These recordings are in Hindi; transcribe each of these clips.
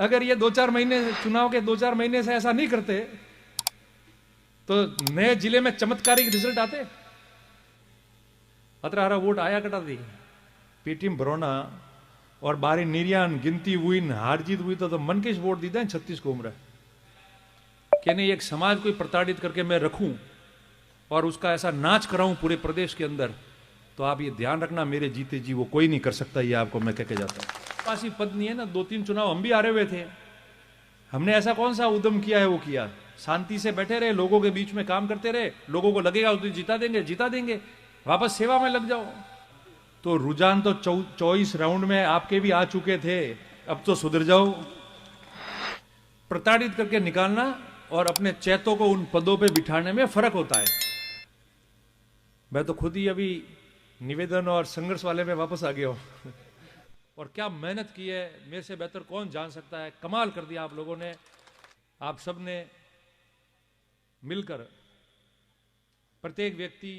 अगर ये 2-4 महीने चुनाव के 2-4 महीने से ऐसा नहीं करते तो नए जिले में चमत्कारिक रिजल्ट आते। अतरा वोट आया कटा थी पीटीएम भरोना और बारी निर्यान गिनती हुई हार जीत हुई तो मन के वोट दीदा है 36 को उम्र कि नहीं एक समाज को प्रताड़ित करके मैं रखूं और उसका ऐसा नाच कराऊं पूरे प्रदेश के अंदर। तो आप ये ध्यान रखना मेरे जीते जी वो कोई नहीं कर सकता, ये आपको मैं कह के जाता हूं। पासी पद नहीं है ना, 2-3 चुनाव हम भी हारे हुए थे। हमने ऐसा कौन सा उद्यम किया है वो किया, शांति से बैठे रहे, लोगों के बीच में काम करते रहे, लोगों को लगेगा उस दिन जिता देंगे, वापस सेवा में लग जाओ। तो रुझान तो 24 राउंड में आपके भी आ चुके थे, अब तो सुधर जाओ। प्रताड़ित करके निकालना और अपने चैतों को उन पदों पे बिठाने में फर्क होता है। मैं तो खुद ही अभी निवेदन और संघर्ष वाले में वापस आ गया हूं और क्या मेहनत की है, मेरे से बेहतर कौन जान सकता है। कमाल कर दिया आप लोगों ने, आप सब ने मिलकर, प्रत्येक व्यक्ति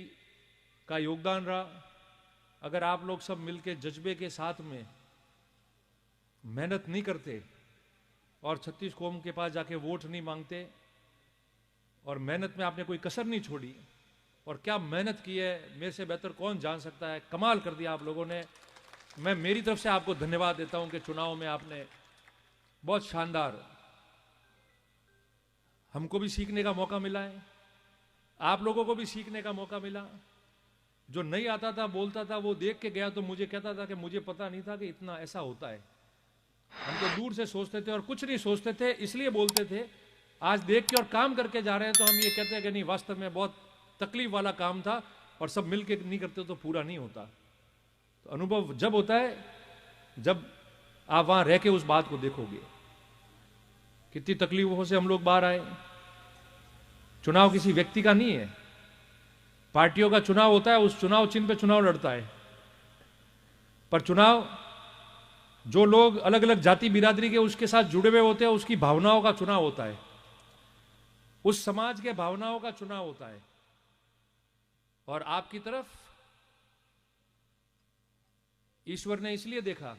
का योगदान रहा। अगर आप लोग सब मिलकर जज्बे के साथ में मेहनत नहीं करते और 36 कौम के पास जाके वोट नहीं मांगते और मेहनत में आपने कोई कसर नहीं छोड़ी, और क्या मेहनत की है, मेरे से बेहतर कौन जान सकता है। कमाल कर दिया आप लोगों ने। मैं मेरी तरफ से आपको धन्यवाद देता हूं कि चुनाव में आपने बहुत शानदार, हमको भी सीखने का मौका मिला है, आप लोगों को भी सीखने का मौका मिला। जो नहीं आता था बोलता था वो देख के गया तो मुझे कहता था कि मुझे पता नहीं था कि इतना ऐसा होता है। हम तो दूर से सोचते थे और कुछ नहीं सोचते थे, इसलिए बोलते थे। आज देख के और काम करके जा रहे हैं तो हम ये कहते हैं कि नहीं, वास्तव में बहुत तकलीफ वाला काम था और सब मिलके नहीं करते तो पूरा नहीं होता। तो अनुभव जब होता है जब आप वहां रह के उस बात को देखोगे। कितनी तकलीफों से हम लोग बाहर आए। चुनाव किसी व्यक्ति का नहीं है, पार्टियों का चुनाव होता है, उस चुनाव चिन्ह पे चुनाव लड़ता है। पर चुनाव जो लोग अलग अलग जाति बिरादरी के उसके साथ जुड़े हुए होते हैं उसकी भावनाओं का चुनाव होता है, उस समाज के भावनाओं का चुनाव होता है। और आपकी तरफ ईश्वर ने इसलिए देखा,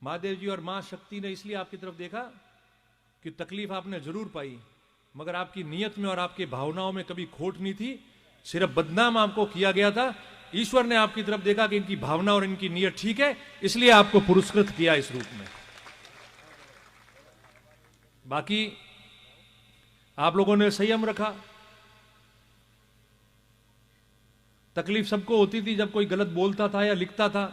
महादेव जी और मां शक्ति ने इसलिए आपकी तरफ देखा कि तकलीफ आपने जरूर पाई, मगर आपकी नीयत में और आपकी भावनाओं में कभी खोट नहीं थी। सिर्फ बदनाम आपको किया गया था। ईश्वर ने आपकी तरफ देखा कि इनकी भावना और इनकी नीयत ठीक है, इसलिए आपको पुरस्कृत किया इस रूप में। बाकी आप लोगों ने संयम रखा। तकलीफ सबको होती थी जब कोई गलत बोलता था या लिखता था,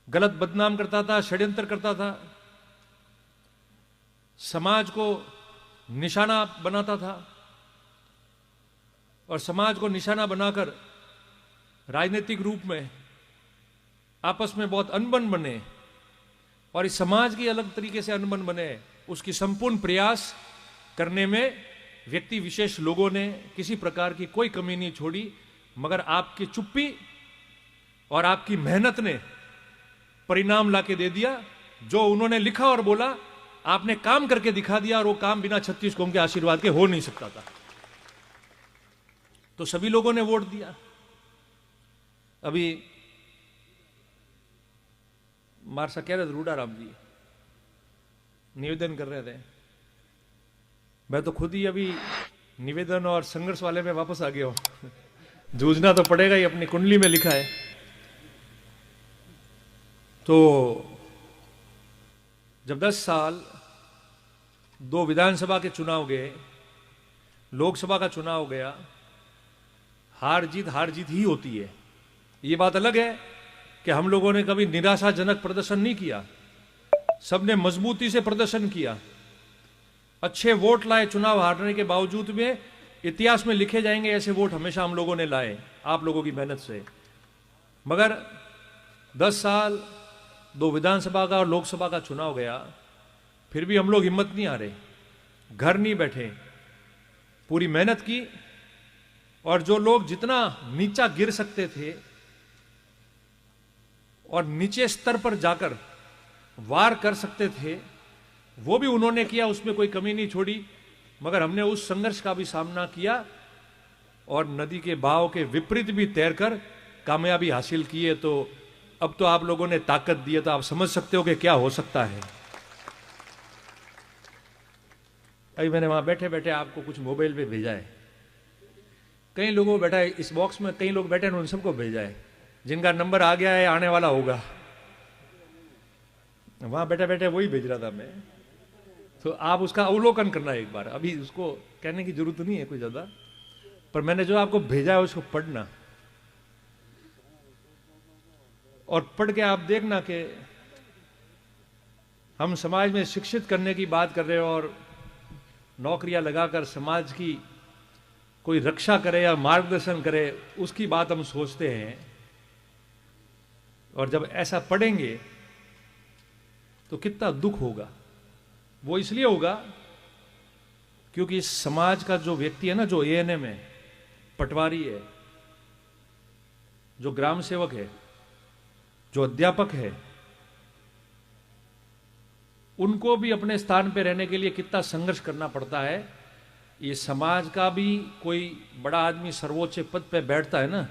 गलत बदनाम करता था, षड्यंत्र करता था, समाज को निशाना बनाता था। और समाज को निशाना बनाकर राजनीतिक रूप में आपस में बहुत अनबन बने और इस समाज की अलग तरीके से अनबन बने, उसकी संपूर्ण प्रयास करने में व्यक्ति विशेष लोगों ने किसी प्रकार की कोई कमी नहीं छोड़ी। मगर आपकी चुप्पी और आपकी मेहनत ने परिणाम लाके दे दिया। जो उन्होंने लिखा और बोला आपने काम करके दिखा दिया, और वो काम बिना 36 कौम के आशीर्वाद के हो नहीं सकता था। तो सभी लोगों ने वोट दिया। अभी मारसा कह रहे थे, रूडाराम जी निवेदन कर रहे थे, मैं तो खुद ही अभी निवेदन और संघर्ष वाले में वापस आ गया हूं। जूझना तो पड़ेगा ही, अपनी कुंडली में लिखा है। तो जब 10 साल 2 विधानसभा के चुनाव गए, लोकसभा का चुनाव गया, हार जीत ही होती है। ये बात अलग है कि हम लोगों ने कभी निराशाजनक प्रदर्शन नहीं किया, सबने मजबूती से प्रदर्शन किया, अच्छे वोट लाए। चुनाव हारने के बावजूद में इतिहास में लिखे जाएंगे ऐसे वोट हमेशा हम लोगों ने लाए, आप लोगों की मेहनत से। मगर 10 साल 2 विधानसभा का और लोकसभा का चुनाव गया, फिर भी हम लोग हिम्मत नहीं हारे, घर नहीं बैठे, पूरी मेहनत की। और जो लोग जितना नीचा गिर सकते थे और नीचे स्तर पर जाकर वार कर सकते थे, वो भी उन्होंने किया, उसमें कोई कमी नहीं छोड़ी। मगर हमने उस संघर्ष का भी सामना किया और नदी के बहाव के विपरीत भी तैरकर कामयाबी हासिल की है। तो अब तो आप लोगों ने ताकत दी है, तो आप समझ सकते हो कि क्या हो सकता है। अभी मैंने वहां बैठे बैठे आपको कुछ मोबाइल पे भेजा है, कई लोगों को बैठा है इस बॉक्स में, कई लोग बैठे हैं, उन सबको भेजा है जिनका नंबर आ गया है, आने वाला होगा। वहां बैठे बैठे वही भेज रहा था मैं, तो आप उसका अवलोकन करना एक बार। अभी उसको कहने की जरूरत नहीं है कोई ज्यादा, पर मैंने जो आपको भेजा है उसको पढ़ना, और पढ़ के आप देखना कि हम समाज में शिक्षित करने की बात कर रहे हो और नौकरियां लगाकर समाज की कोई रक्षा करे या मार्गदर्शन करे, उसकी बात हम सोचते हैं। और जब ऐसा पढ़ेंगे तो कितना दुख होगा। वो इसलिए होगा क्योंकि इस समाज का जो व्यक्ति है ना, जो एएनएम है, पटवारी है, जो ग्राम सेवक है, जो अध्यापक है, उनको भी अपने स्थान पर रहने के लिए कितना संघर्ष करना पड़ता है। ये समाज का भी कोई बड़ा आदमी सर्वोच्च पद पे बैठता है ना,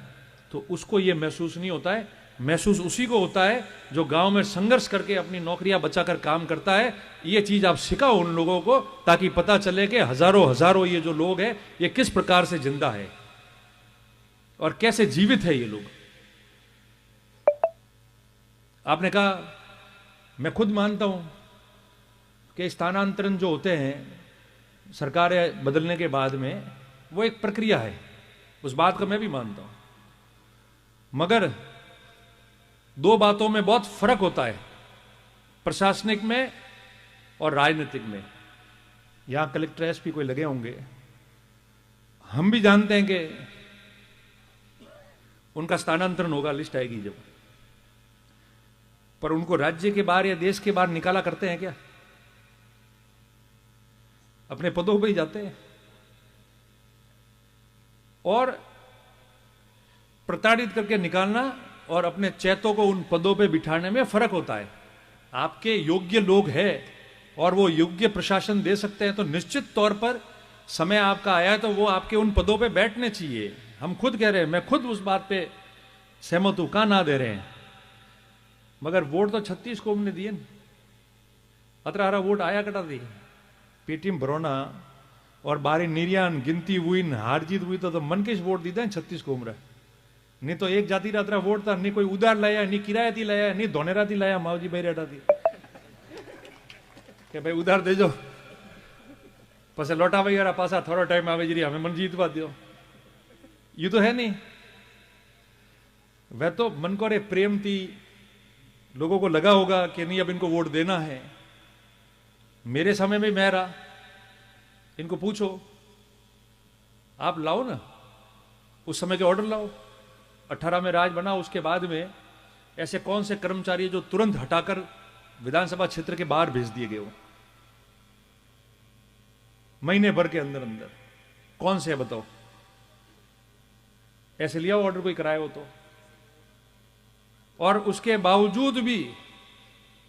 तो उसको ये महसूस नहीं होता है। महसूस उसी को होता है जो गांव में संघर्ष करके अपनी नौकरियां बचाकर काम करता है। ये चीज आप सिखाओ उन लोगों को, ताकि पता चले कि हजारों हजारों ये जो लोग हैं ये किस प्रकार से जिंदा है और कैसे जीवित है ये लोग। आपने कहा, मैं खुद मानता हूं कि स्थानांतरण जो होते हैं सरकारें बदलने के बाद में, वो एक प्रक्रिया है, उस बात को मैं भी मानता हूं। मगर दो बातों में बहुत फर्क होता है, प्रशासनिक में और राजनीतिक में। यहां कलेक्टर एसपी कोई लगे होंगे, हम भी जानते हैं कि उनका स्थानांतरण होगा, लिस्ट आएगी जब, पर उनको राज्य के बाहर या देश के बाहर निकाला करते हैं क्या? अपने पदों पे ही जाते हैं। और प्रताड़ित करके निकालना और अपने चैतों को उन पदों पे बिठाने में फर्क होता है। आपके योग्य लोग हैं और वो योग्य प्रशासन दे सकते हैं, तो निश्चित तौर पर समय आपका आया है तो वो आपके उन पदों पे बैठने चाहिए। हम खुद कह रहे हैं, मैं खुद उस बात पे सहमत हूं, कहां ना दे रहे हैं। मगर वोट तो 36 को हमने दिए, 18 वोट आया कटा दी, पेटीएम भरोना और बारी निर्यान गिनती हुई, हार जीत हुई, तो मन के वोट दीदा 36 को उम्र। नहीं तो एक जाति रात्रा वोट था, नहीं कोई उधार लाया, नहीं किराया लाया, नहीं धोनेरा थी लाया, मावजी भाई रेटा थी કે ભાઈ ઉધાર દેજો, પછી લોટાભાઈ યાર પાછા થોડો ટાઈમ આવે જરી हमें मन जीतवा दो। ये तो है नहीं। वह तो मन को रे प्रेम थी, लोगों को लगा होगा कि नहीं अब इनको वोट देना है। मेरे समय में मैं रहा, इनको पूछो, आप लाओ ना उस समय के ऑर्डर लाओ। 18 में राज बना, उसके बाद में ऐसे कौन से कर्मचारी जो तुरंत हटाकर विधानसभा क्षेत्र के बाहर भेज दिए गए हो महीने भर के अंदर अंदर? कौन से है बताओ? ऐसे लिया ऑर्डर कोई कराया हो तो? और उसके बावजूद भी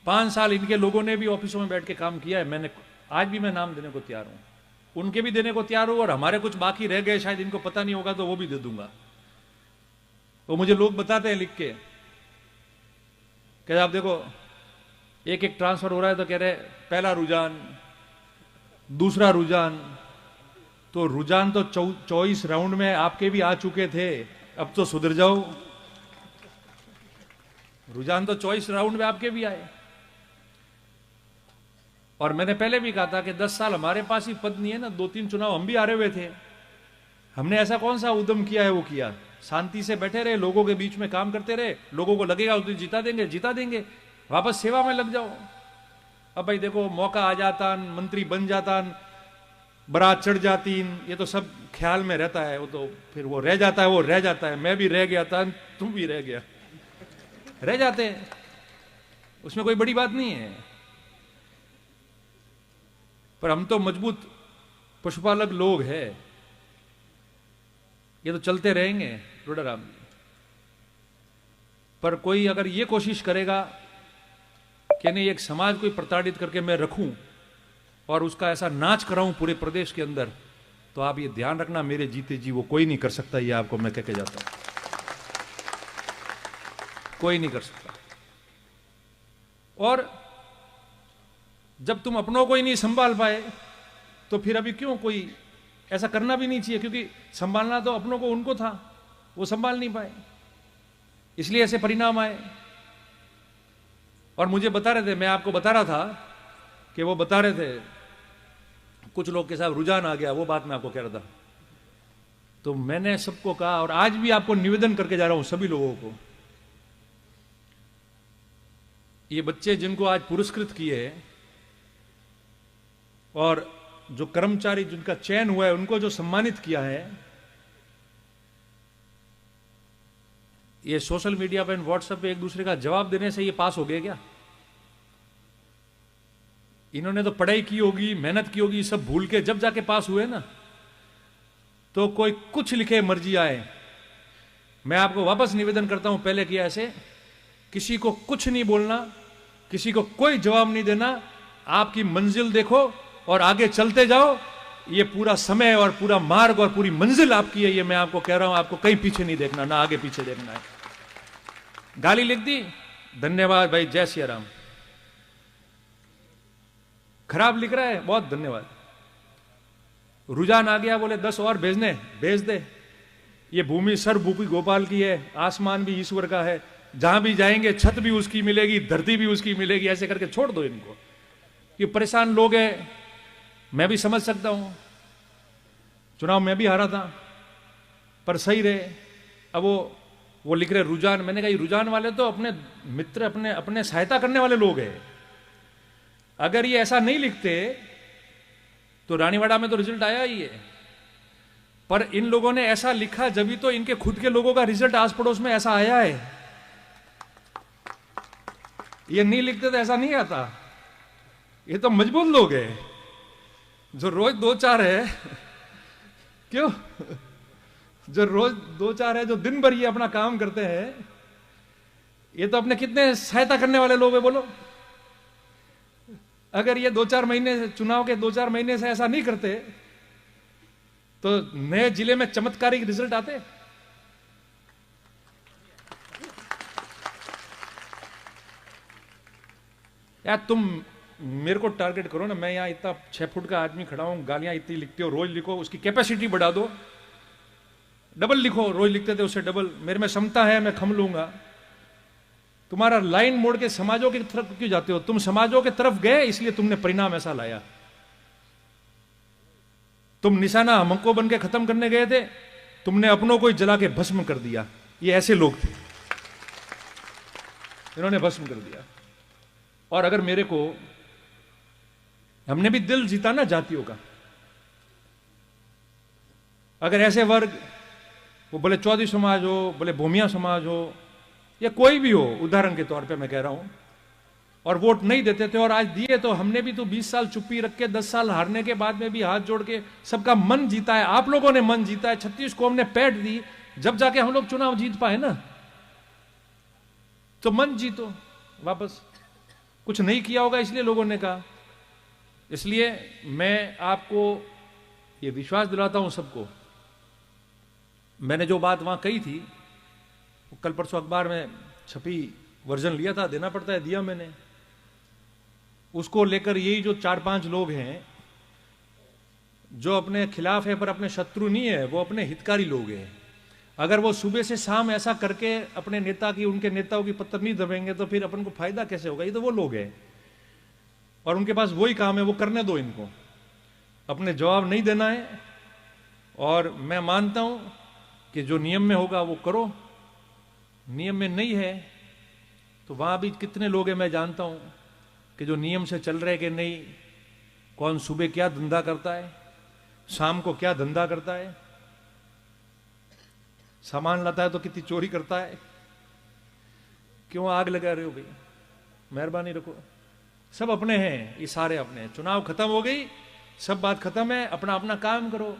5 साल इनके लोगों ने भी ऑफिसों में बैठ के काम किया है। मैंने आज भी मैं नाम देने को तैयार हूं, उनके भी देने को तैयार हूं, और हमारे कुछ बाकी रह गए शायद इनको पता नहीं होगा तो वो भी दे दूंगा। वो मुझे लोग बताते हैं लिख के कि आप देखो एक एक ट्रांसफर हो रहा है तो कह रहे पहला रुझान, दूसरा रुझान। तो रुझान तो 24 राउंड में आपके भी आ चुके थे, अब तो सुधर जाओ। रुझान तो 24 राउंड में आपके भी आए। और मैंने पहले भी कहा था कि 10 साल हमारे पास ही पद नहीं है ना, 2-3 चुनाव हम भी हारे हुए थे। हमने ऐसा कौन सा उद्यम किया है? वो किया, शांति से बैठे रहे, लोगों के बीच में काम करते रहे। लोगों को लगेगा उस दिन जिता देंगे, जिता देंगे, वापस सेवा में लग जाओ। अब भाई देखो मौका आ जाता, मंत्री बन जाता, बारात चढ़ जाती, ये तो सब ख्याल में रहता है। वो तो फिर वो रह जाता है, वो रह जाता है। मैं भी रह गया था, तुम भी रह गया, रह जाते हैं, उसमें कोई बड़ी बात नहीं है। पर हम तो मजबूत पशुपालक लोग हैं, ये तो चलते रहेंगे रोडाराम। पर कोई अगर ये कोशिश करेगा कि नहीं एक समाज को प्रताड़ित करके मैं रखूं और उसका ऐसा नाच कराऊं पूरे प्रदेश के अंदर, तो आप ये ध्यान रखना मेरे जीते जी वो कोई नहीं कर सकता। ये आपको मैं कह के जाता हूं। कोई नहीं कर सकता। और जब तुम अपनों को ही नहीं संभाल पाए तो फिर अभी क्यों कोई ऐसा करना भी नहीं चाहिए, क्योंकि संभालना तो अपनों को उनको था, वो संभाल नहीं पाए, इसलिए ऐसे परिणाम आए। और मुझे बता रहे थे, मैं आपको बता रहा था कि वो बता रहे थे कुछ लोग के साथ रुझान आ गया, वो बात मैं आपको कह रहा था। तो मैंने सबको कहा, और आज भी आपको निवेदन करके जा रहा हूं सभी लोगों को, ये बच्चे जिनको आज पुरस्कृत किए और जो कर्मचारी जिनका चयन हुआ है उनको जो सम्मानित किया है, ये सोशल मीडिया पर व्हाट्सएप पे एक दूसरे का जवाब देने से ये पास हो गए क्या? इन्होंने तो पढ़ाई की होगी, मेहनत की होगी, सब भूल के जब जाके पास हुए ना। तो कोई कुछ लिखे मर्जी आए, मैं आपको वापस निवेदन करता हूं, पहले किया ऐसे, किसी को कुछ नहीं बोलना, किसी को कोई जवाब नहीं देना, आपकी मंजिल देखो और आगे चलते जाओ। ये पूरा समय और पूरा मार्ग और पूरी मंजिल आपकी है, ये मैं आपको कह रहा हूं। आपको कहीं पीछे नहीं देखना, ना आगे पीछे देखना है। गाली लिख दी, धन्यवाद भाई, जय सिया राम। खराब लिख रहा है, बहुत धन्यवाद। रुझान आ गया, बोले 10 और भेजने, भेज दे। ये भूमि सर्वभूपि गोपाल की है, आसमान भी ईश्वर का है, जहां भी जाएंगे छत भी उसकी मिलेगी, धरती भी उसकी मिलेगी, ऐसे करके छोड़ दो इनको। ये परेशान लोग हैं, मैं भी समझ सकता हूं, चुनाव में भी हारा था, पर सही रहे। अब वो लिख रहे रुझान, मैंने कहा ये रुझान वाले तो अपने मित्र, अपने सहायता करने वाले लोग हैं। अगर ये ऐसा नहीं लिखते तो रानीवाड़ा में तो रिजल्ट आया ही है, पर इन लोगों ने ऐसा लिखा जब तो इनके खुद के लोगों का रिजल्ट आस पड़ोस में ऐसा आया है। ये नहीं लिखते तो ऐसा नहीं आता। ये तो मजबूत लोग हैं, जो रोज 2-4 है, क्यों, जो रोज 2-4 है, जो दिन भर ये अपना काम करते हैं, ये तो अपने कितने सहायता करने वाले लोग हैं बोलो। अगर ये 2-4 महीने, चुनाव के 2-4 महीने से ऐसा नहीं करते तो नए जिले में चमत्कारिक रिजल्ट आते। यार तुम मेरे को टारगेट करो ना, मैं यहां इतना 6 फुट का आदमी खड़ा हूं, गालियां इतनी लिखते हो, रोज लिखो, उसकी कैपेसिटी बढ़ा दो, डबल लिखो, रोज लिखते थे उससे डबल। मेरे में क्षमता है, मैं खम लूंगा। तुम्हारा लाइन मोड़ के समाजों की तरफ क्यों जाते हो? तुम समाजों की तरफ गए इसलिए तुमने परिणाम ऐसा लाया। तुम निशाना हमको बन के खत्म करने गए थे, तुमने अपनों को ही जला के भस्म कर दिया। ये ऐसे लोग थे, इन्होंने भस्म कर दिया। और अगर मेरे को, हमने भी दिल जीता ना जातियों का। अगर ऐसे वर्ग, वो बोले चौधरी समाज हो, बोले भूमिया समाज हो, या कोई भी हो, उदाहरण के तौर पे मैं कह रहा हूं, और वोट नहीं देते थे और आज दिए, तो हमने भी तो 20 साल चुप्पी रख के, 10 साल हारने के बाद में भी हाथ जोड़ के सबका मन जीता है। आप लोगों ने मन जीता है, 36 को हमने पैठ दी, जब जाके हम लोग चुनाव जीत पाए ना। तो मन जीतो वापस। कुछ नहीं किया होगा इसलिए लोगों ने कहा। इसलिए मैं आपको ये विश्वास दिलाता हूं सबको, मैंने जो बात वहां कही थी, वो कल परसों अखबार में छपी वर्जन लिया था, देना पड़ता है, दिया मैंने। उसको लेकर यही जो 4-5 लोग हैं जो अपने खिलाफ है पर अपने शत्रु नहीं है, वो अपने हितकारी लोग हैं। अगर वो सुबह से शाम ऐसा करके अपने नेता की, उनके नेताओं की पत्तर नहीं दबेंगे तो फिर अपन को फायदा कैसे होगा? ये तो वो लोग हैं और उनके पास वही काम है, वो करने दो इनको, अपने जवाब नहीं देना है। और मैं मानता हूं कि जो नियम में होगा वो करो, नियम में नहीं है तो वहां भी कितने लोग हैं मैं जानता हूं कि जो नियम से चल रहे कि नहीं, कौन सुबह क्या धंधा करता है, शाम को क्या धंधा करता है, सामान लाता है तो कितनी चोरी करता है। क्यों आग लगा रहे हो भाई? मेहरबानी रखो। सब अपने हैं, ये सारे अपने हैं। चुनाव खत्म हो गई, सब बात खत्म है, अपना अपना काम करो।